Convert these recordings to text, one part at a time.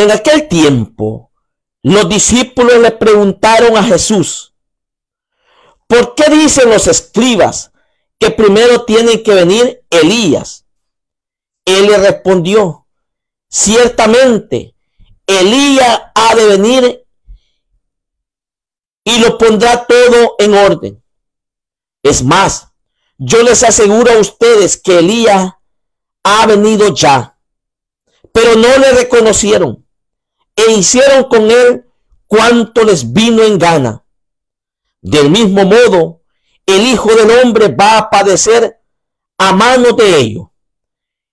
En aquel tiempo, los discípulos le preguntaron a Jesús: ¿por qué dicen los escribas que primero tiene que venir Elías? Él le respondió: ciertamente, Elías ha de venir y lo pondrá todo en orden. Es más, yo les aseguro a ustedes que Elías ha venido ya, pero no le reconocieron e hicieron con él cuanto les vino en gana. Del mismo modo, el Hijo del Hombre va a padecer a manos de ellos.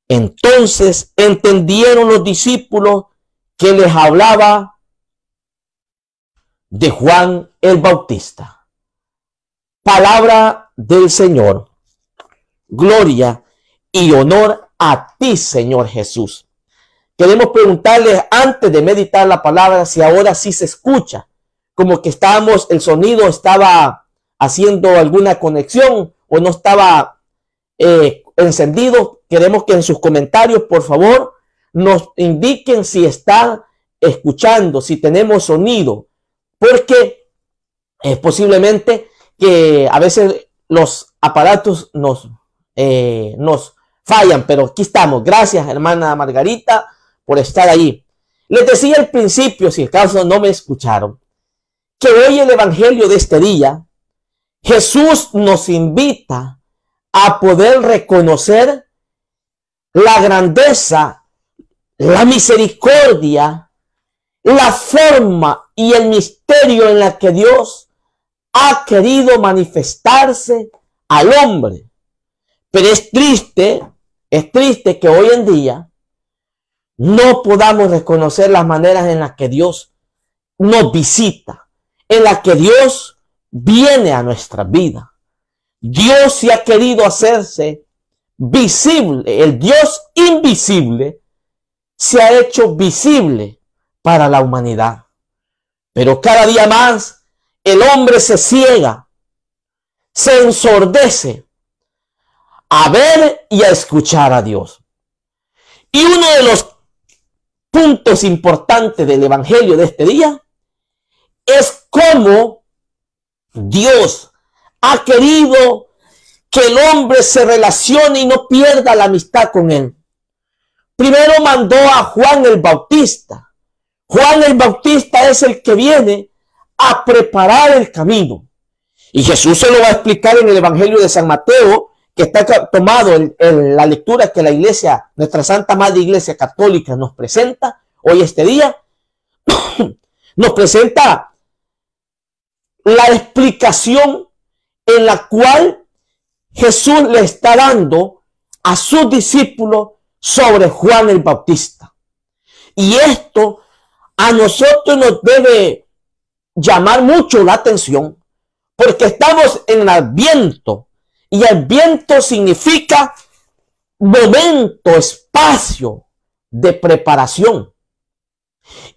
Entonces entendieron los discípulos que les hablaba de Juan el Bautista. Palabra del Señor. Gloria y honor a ti, Señor Jesús. Queremos preguntarles antes de meditar la palabra si ahora sí se escucha, como que el sonido estaba haciendo alguna conexión o no estaba encendido. Queremos que en sus comentarios, por favor, nos indiquen si están escuchando, si tenemos sonido, porque posiblemente que a veces los aparatos nos fallan, pero aquí estamos. Gracias, hermana Margarita, por estar ahí. Les decía al principio, si acaso no me escucharon, que hoy el evangelio de este día, Jesús nos invita a poder reconocer la grandeza, la misericordia, la forma y el misterio en la que Dios ha querido manifestarse al hombre. Pero es triste que hoy en día no podamos reconocer las maneras en las que Dios nos visita, en las que Dios viene a nuestra vida. Dios se ha querido hacerse visible. El Dios invisible se ha hecho visible para la humanidad. Pero cada día más el hombre se ciega, se ensordece a ver y a escuchar a Dios. Y uno de los puntos importantes del evangelio de este día es cómo Dios ha querido que el hombre se relacione y no pierda la amistad con él. Primero mandó a Juan el Bautista. Juan el Bautista es el que viene a preparar el camino. Y Jesús se lo va a explicar en el Evangelio de San Mateo, que está tomado en la lectura que la iglesia, nuestra Santa Madre Iglesia Católica nos presenta hoy este día. Nos presenta la explicación en la cual Jesús le está dando a sus discípulos sobre Juan el Bautista. Y esto a nosotros nos debe llamar mucho la atención, porque estamos en Adviento, y Adviento significa momento, espacio de preparación.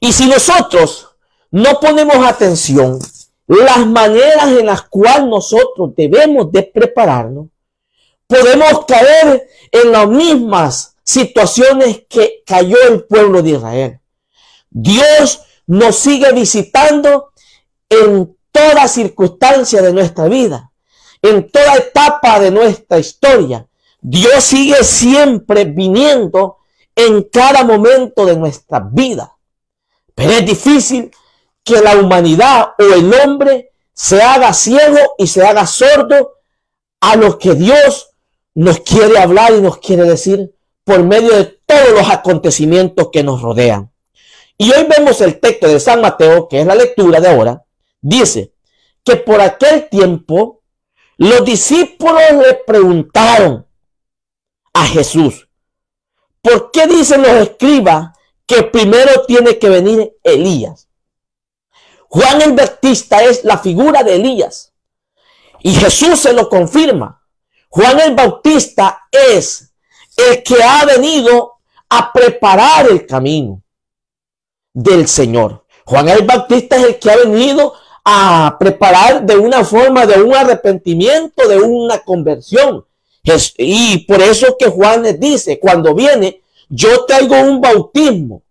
Y si nosotros no ponemos atención las maneras en las cuales nosotros debemos de prepararnos, podemos caer en las mismas situaciones que cayó el pueblo de Israel. Dios nos sigue visitando en toda circunstancia de nuestra vida, en toda etapa de nuestra historia. Dios sigue siempre viniendo en cada momento de nuestra vida. Pero es difícil que la humanidad o el hombre se haga ciego y se haga sordo a lo que Dios nos quiere hablar y nos quiere decir por medio de todos los acontecimientos que nos rodean. Y hoy vemos el texto de San Mateo, que es la lectura de ahora. Dice que por aquel tiempo los discípulos le preguntaron a Jesús: ¿por qué dicen los escribas que primero tiene que venir Elías? Juan el Bautista es la figura de Elías, y Jesús se lo confirma. Juan el Bautista es el que ha venido a preparar el camino del Señor. Juan el Bautista es el que ha venido a preparar de una forma, de un arrepentimiento, de una conversión. Y por eso que Juan les dice, cuando viene, yo traigo un bautismo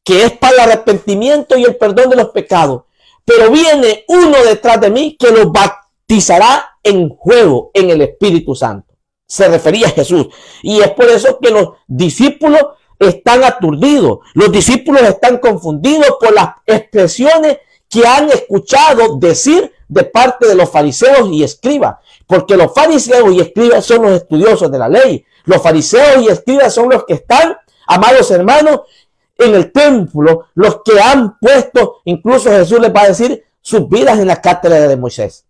que es para el arrepentimiento y el perdón de los pecados. Pero viene uno detrás de mí que los bautizará en fuego, en el Espíritu Santo. Se refería a Jesús. Y es por eso que los discípulos están aturdidos. Los discípulos están confundidos por las expresiones que han escuchado decir de parte de los fariseos y escribas. Porque los fariseos y escribas son los estudiosos de la ley. Los fariseos y escribas son los que están, amados hermanos, en el templo, los que han puesto, incluso Jesús les va a decir, sus vidas en la cátedra de Moisés.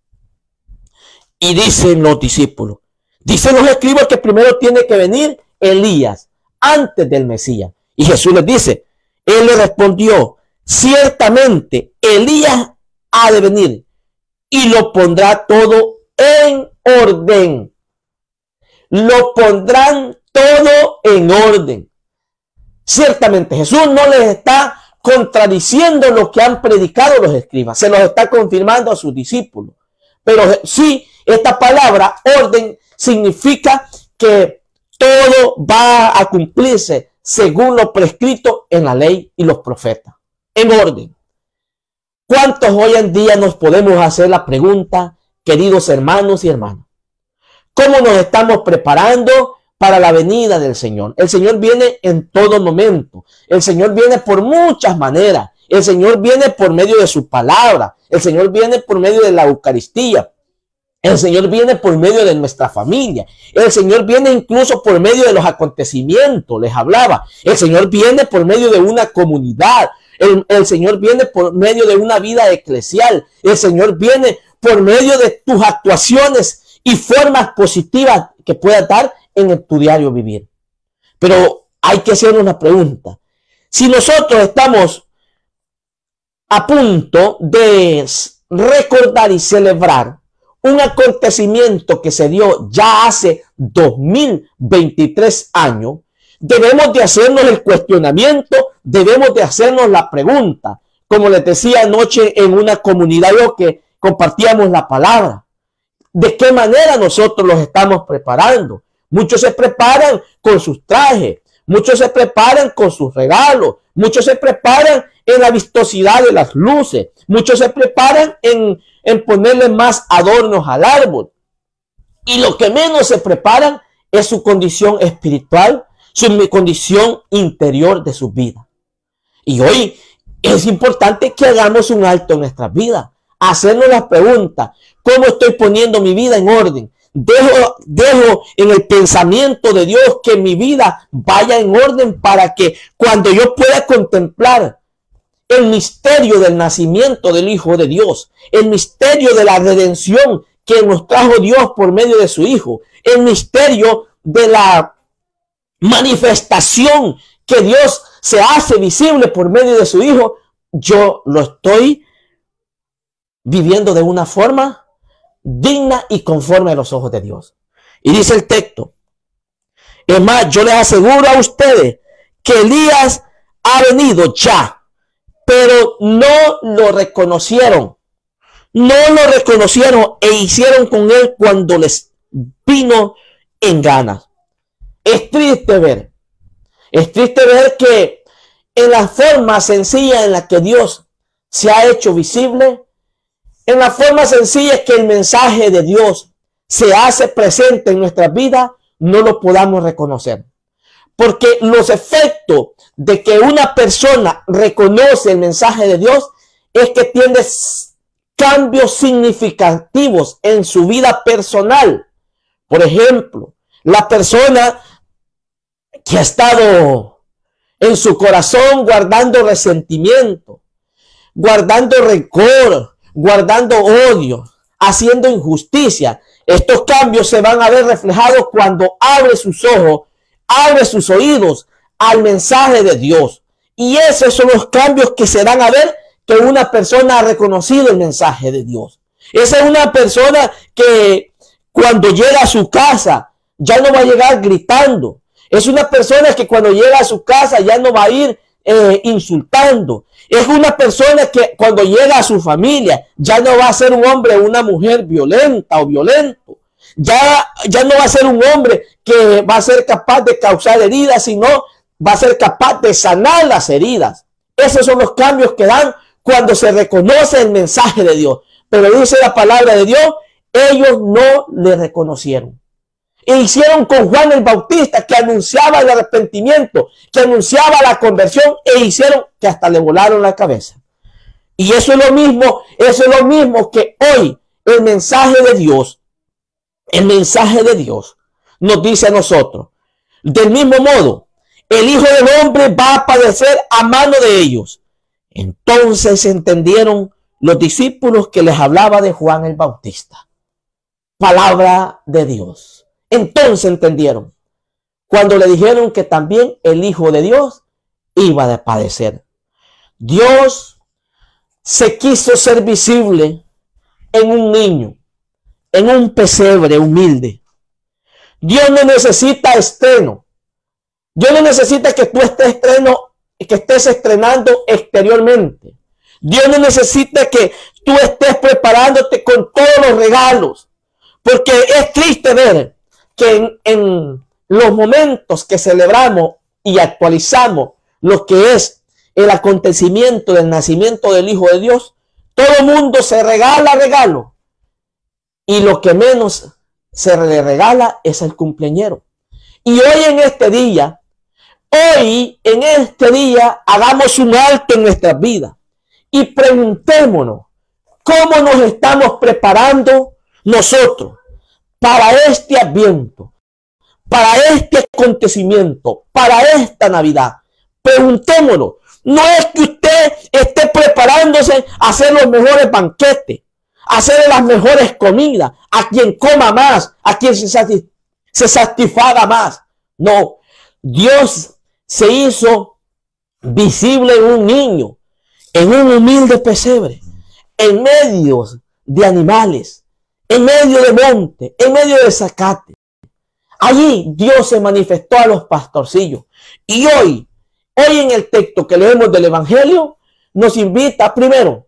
Y dicen los discípulos, dicen los escribas que primero tiene que venir Elías, antes del Mesías. Y Jesús les dice, él le respondió, ciertamente Elías ha de venir y lo pondrá todo en orden. Lo pondrán todo en orden. Ciertamente Jesús no les está contradiciendo lo que han predicado los escribas, se los está confirmando a sus discípulos. Pero sí, esta palabra orden significa que todo va a cumplirse según lo prescrito en la ley y los profetas, en orden. ¿Cuántos hoy en día nos podemos hacer la pregunta, queridos hermanos y hermanas? ¿Cómo nos estamos preparando para la venida del Señor? El Señor viene en todo momento. El Señor viene por muchas maneras. El Señor viene por medio de su palabra. El Señor viene por medio de la Eucaristía. El Señor viene por medio de nuestra familia. El Señor viene incluso por medio de los acontecimientos. Les hablaba. El Señor viene por medio de una comunidad. El Señor viene por medio de una vida eclesial. El Señor viene por medio de tus actuaciones y formas positivas que puedas dar en tu diario vivir. Pero hay que hacer una pregunta. Si nosotros estamos a punto de recordar y celebrar un acontecimiento que se dio ya hace 2023 años, debemos de hacernos el cuestionamiento, debemos de hacernos la pregunta. Como les decía anoche en una comunidad que compartíamos la palabra. ¿De qué manera nosotros los estamos preparando? Muchos se preparan con sus trajes, muchos se preparan con sus regalos, muchos se preparan en la vistosidad de las luces, muchos se preparan en ponerle más adornos al árbol. Y lo que menos se preparan es su condición espiritual, su condición interior de su vida. Y hoy es importante que hagamos un alto en nuestras vidas, hacernos las preguntas, ¿cómo estoy poniendo mi vida en orden? Dejo en el pensamiento de Dios que mi vida vaya en orden para que cuando yo pueda contemplar el misterio del nacimiento del Hijo de Dios, el misterio de la redención que nos trajo Dios por medio de su Hijo, el misterio de la manifestación que Dios se hace visible por medio de su Hijo, yo lo estoy viviendo de una forma digna y conforme a los ojos de Dios. Y dice el texto, es más, yo les aseguro a ustedes que Elías ha venido ya, pero no lo reconocieron. No lo reconocieron e hicieron con él cuando les vino en ganas. Es triste ver que en la forma sencilla en la que Dios se ha hecho visible, en la forma sencilla que el mensaje de Dios se hace presente en nuestras vidas, no lo podamos reconocer. Porque los efectos de que una persona reconoce el mensaje de Dios es que tiene cambios significativos en su vida personal. Por ejemplo, la persona que ha estado en su corazón guardando resentimiento, guardando rencor, guardando odio, haciendo injusticia. Estos cambios se van a ver reflejados cuando abre sus ojos, abre sus oídos al mensaje de Dios. Y esos son los cambios que se dan a ver que una persona ha reconocido el mensaje de Dios. Esa es una persona que cuando llega a su casa ya no va a llegar gritando. Es una persona que cuando llega a su casa ya no va a ir insultando. Es una persona que cuando llega a su familia ya no va a ser un hombre o una mujer violenta o violento. Ya no va a ser un hombre que va a ser capaz de causar heridas, sino va a ser capaz de sanar las heridas. Esos son los cambios que dan cuando se reconoce el mensaje de Dios. Pero dice la palabra de Dios, ellos no le reconocieron. E hicieron con Juan el Bautista, que anunciaba el arrepentimiento, que anunciaba la conversión, e hicieron que hasta le volaron la cabeza. Y eso es lo mismo que hoy el mensaje de Dios nos dice a nosotros. Del mismo modo, el Hijo del Hombre va a padecer a mano de ellos. Entonces entendieron los discípulos que les hablaba de Juan el Bautista. Palabra de Dios. Entonces entendieron cuando le dijeron que también el Hijo de Dios iba a padecer. Dios se quiso ser visible en un niño, en un pesebre humilde. Dios no necesita estreno. Dios no necesita que tú estés estrenando exteriormente. Dios no necesita que tú estés preparándote con todos los regalos. Porque es triste ver que en los momentos que celebramos y actualizamos lo que es el acontecimiento del nacimiento del Hijo de Dios, todo el mundo se regala regalo. Y lo que menos se le regala es el cumpleañero. Y hoy en este día, hagamos un alto en nuestras vidas y preguntémonos cómo nos estamos preparando nosotros para este Adviento, para este acontecimiento, para esta Navidad. Preguntémonos. No es que usted esté preparándose a hacer los mejores banquetes, a hacer las mejores comidas, a quien coma más, a quien se satisfaga más. No, Dios se hizo visible en un niño, en un humilde pesebre, en medio de animales, en medio de monte, en medio de zacate. Allí Dios se manifestó a los pastorcillos. Y hoy en el texto que leemos del Evangelio, nos invita primero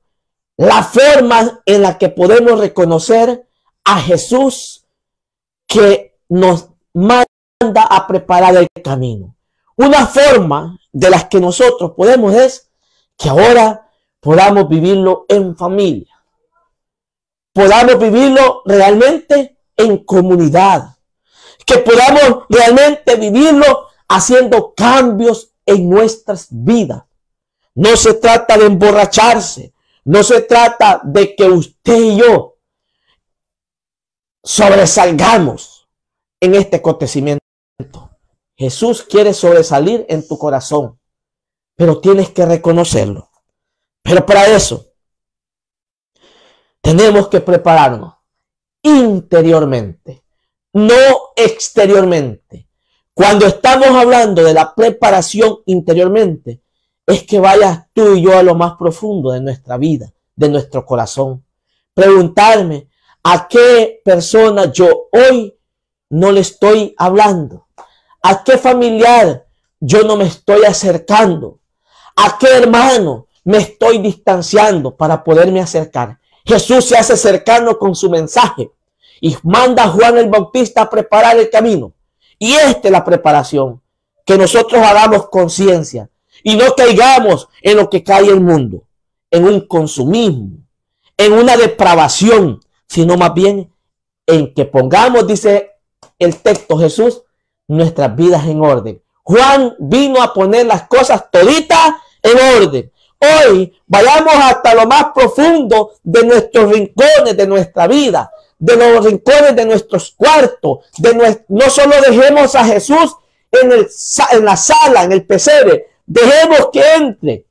la forma en la que podemos reconocer a Jesús que nos manda a preparar el camino. Una forma de las que nosotros podemos es que ahora podamos vivirlo en familia. Podamos vivirlo realmente en comunidad. Que podamos realmente vivirlo haciendo cambios en nuestras vidas. No se trata de emborracharse. No se trata de que usted y yo sobresalgamos en este acontecimiento. Jesús quiere sobresalir en tu corazón, pero tienes que reconocerlo. Pero para eso tenemos que prepararnos interiormente, no exteriormente. Cuando estamos hablando de la preparación interiormente, es que vayas tú y yo a lo más profundo de nuestra vida, de nuestro corazón. Preguntarme a qué persona yo hoy no le estoy hablando, a qué familiar yo no me estoy acercando, a qué hermano me estoy distanciando para poderme acercar. Jesús se hace cercano con su mensaje y manda a Juan el Bautista a preparar el camino. Y esta es la preparación, que nosotros hagamos conciencia y no caigamos en lo que cae el mundo, en un consumismo, en una depravación, sino más bien en que pongamos, dice el texto Jesús, nuestras vidas en orden. Juan vino a poner las cosas toditas en orden. Hoy vayamos hasta lo más profundo de nuestros rincones de nuestra vida, de los rincones de nuestros cuartos, no solo dejemos a Jesús en la sala, en el pesebre, dejemos que entre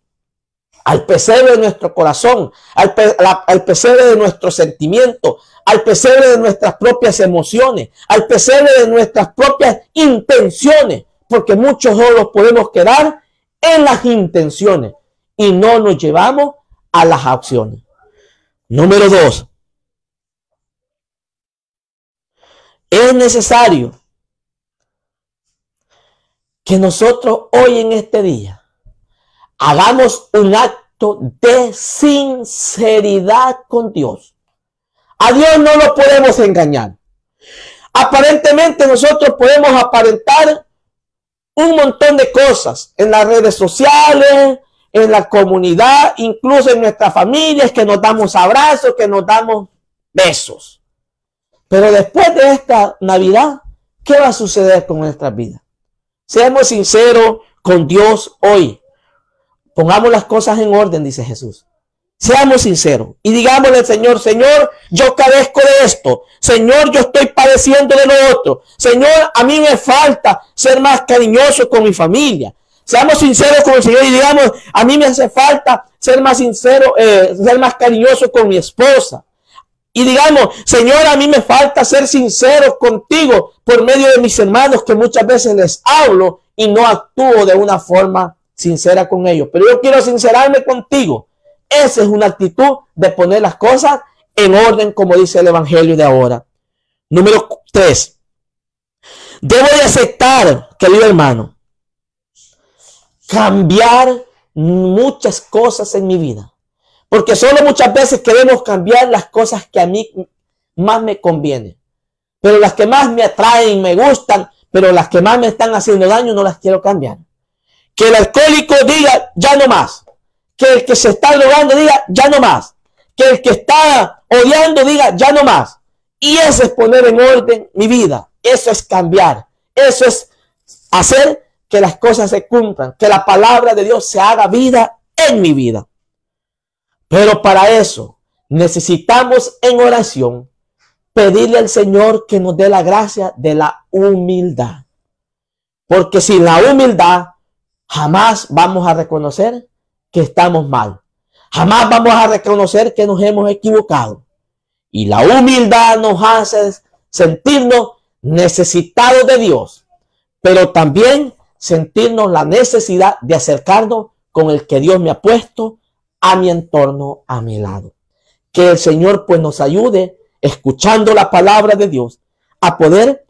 al pesebre de nuestro corazón, al pesebre de nuestros sentimientos, al pesebre de nuestras propias emociones, al pesebre de nuestras propias intenciones, porque muchos solo podemos quedar en las intenciones y no nos llevamos a las acciones. Número 2. Es necesario que nosotros hoy en este día hagamos un acto de sinceridad con Dios. A Dios no lo podemos engañar. Aparentemente nosotros podemos aparentar un montón de cosas en las redes sociales, en la comunidad, incluso en nuestras familias, que nos damos abrazos, que nos damos besos. Pero después de esta Navidad, ¿qué va a suceder con nuestras vidas? Seamos sinceros con Dios hoy. Pongamos las cosas en orden, dice Jesús. Seamos sinceros y digámosle al Señor, Señor, yo carezco de esto. Señor, yo estoy padeciendo de lo otro. Señor, a mí me falta ser más cariñoso con mi familia. Seamos sinceros con el Señor y digamos, a mí me hace falta ser más sincero, ser más cariñoso con mi esposa. Y digamos, Señor, a mí me falta ser sincero contigo por medio de mis hermanos, que muchas veces les hablo y no actúo de una forma sincera con ellos. Pero yo quiero sincerarme contigo. Esa es una actitud de poner las cosas en orden, como dice el Evangelio de ahora. Número 3. Debo de aceptar, querido hermano, cambiar muchas cosas en mi vida. Porque solo muchas veces queremos cambiar las cosas que a mí más me convienen. Pero las que más me atraen, me gustan, pero las que más me están haciendo daño no las quiero cambiar. Que el alcohólico diga, ya no más. Que el que se está drogando diga, ya no más. Que el que está odiando diga, ya no más. Y eso es poner en orden mi vida. Eso es cambiar. Eso es hacer que las cosas se cumplan. Que la palabra de Dios se haga vida en mi vida. Pero para eso necesitamos en oración pedirle al Señor que nos dé la gracia de la humildad. Porque sin la humildad jamás vamos a reconocer que estamos mal. Jamás vamos a reconocer que nos hemos equivocado. Y la humildad nos hace sentirnos necesitados de Dios, pero también sentirnos la necesidad de acercarnos con el que Dios me ha puesto a mi entorno, a mi lado. Que el Señor pues nos ayude, escuchando la palabra de Dios, a poder,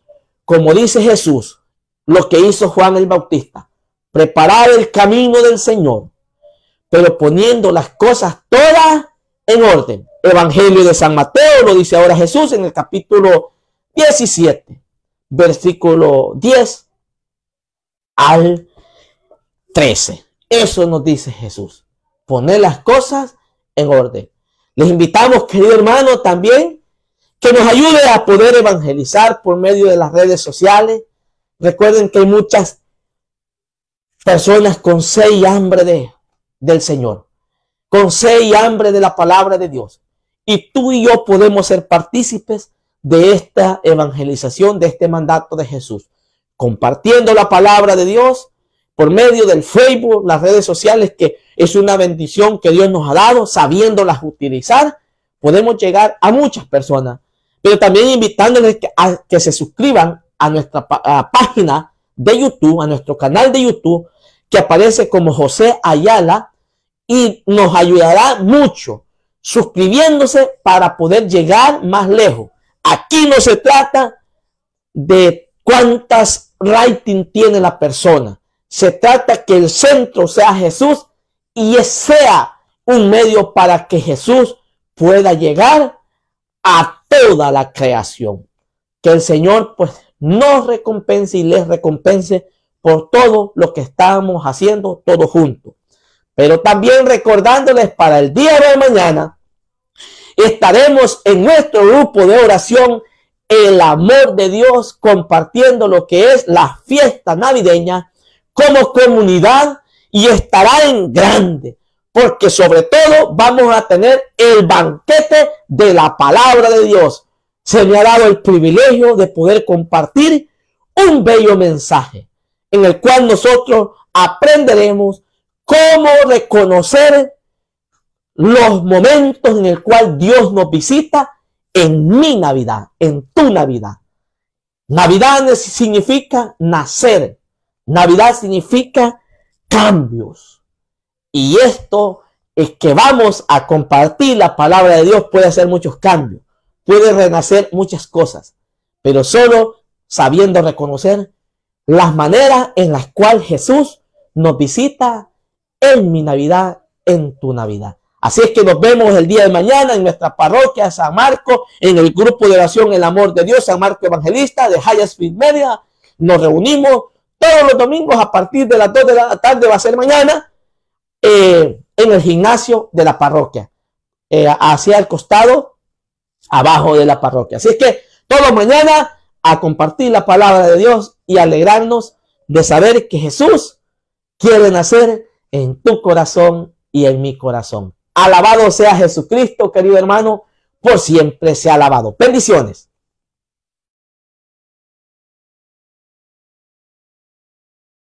como dice Jesús, lo que hizo Juan el Bautista, preparar el camino del Señor, pero poniendo las cosas todas en orden. Evangelio de San Mateo, lo dice ahora Jesús en el capítulo 17, versículo 10 al 13. Eso nos dice Jesús, poner las cosas en orden. Les invitamos, querido hermano, también que nos ayude a poder evangelizar por medio de las redes sociales. Recuerden que hay muchas personas con sed y hambre del Señor, con sed y hambre de la palabra de Dios. Y tú y yo podemos ser partícipes de esta evangelización, de este mandato de Jesús, compartiendo la palabra de Dios por medio del Facebook, las redes sociales, que es una bendición que Dios nos ha dado. Sabiéndolas utilizar, podemos llegar a muchas personas, pero también invitándoles a que se suscriban a nuestra página de YouTube, a nuestro canal de YouTube, que aparece como José Ayala, y nos ayudará mucho suscribiéndose para poder llegar más lejos. Aquí no se trata de cuántas rating tiene la persona. Se trata que el centro sea Jesús y sea un medio para que Jesús pueda llegar a toda la creación. Que el Señor pues nos recompense y les recompense por todo lo que estamos haciendo todos juntos. Pero también recordándoles, para el día de mañana estaremos en nuestro grupo de oración El Amor de Dios, compartiendo lo que es la fiesta navideña como comunidad, y estará en grande, porque sobre todo vamos a tener el banquete de la palabra de Dios. Se me ha dado el privilegio de poder compartir un bello mensaje en el cual nosotros aprenderemos cómo reconocer los momentos en el cual Dios nos visita en mi Navidad, en tu Navidad. Navidad significa nacer. Navidad significa cambios. Y esto es que vamos a compartir la palabra de Dios. Puede hacer muchos cambios, puede renacer muchas cosas, pero solo sabiendo reconocer las maneras en las cuales Jesús nos visita en mi Navidad, en tu Navidad. Así es que nos vemos el día de mañana en nuestra parroquia San Marcos, en el grupo de oración El Amor de Dios, San Marcos Evangelista de High Speed Media. Nos reunimos todos los domingos a partir de las 2 de la tarde, va a ser mañana, en el gimnasio de la parroquia, hacia el costado, abajo de la parroquia. Así es que todos mañana a compartir la palabra de Dios y alegrarnos de saber que Jesús quiere nacer en tu corazón y en mi corazón. Alabado sea Jesucristo, querido hermano, por siempre sea alabado. Bendiciones.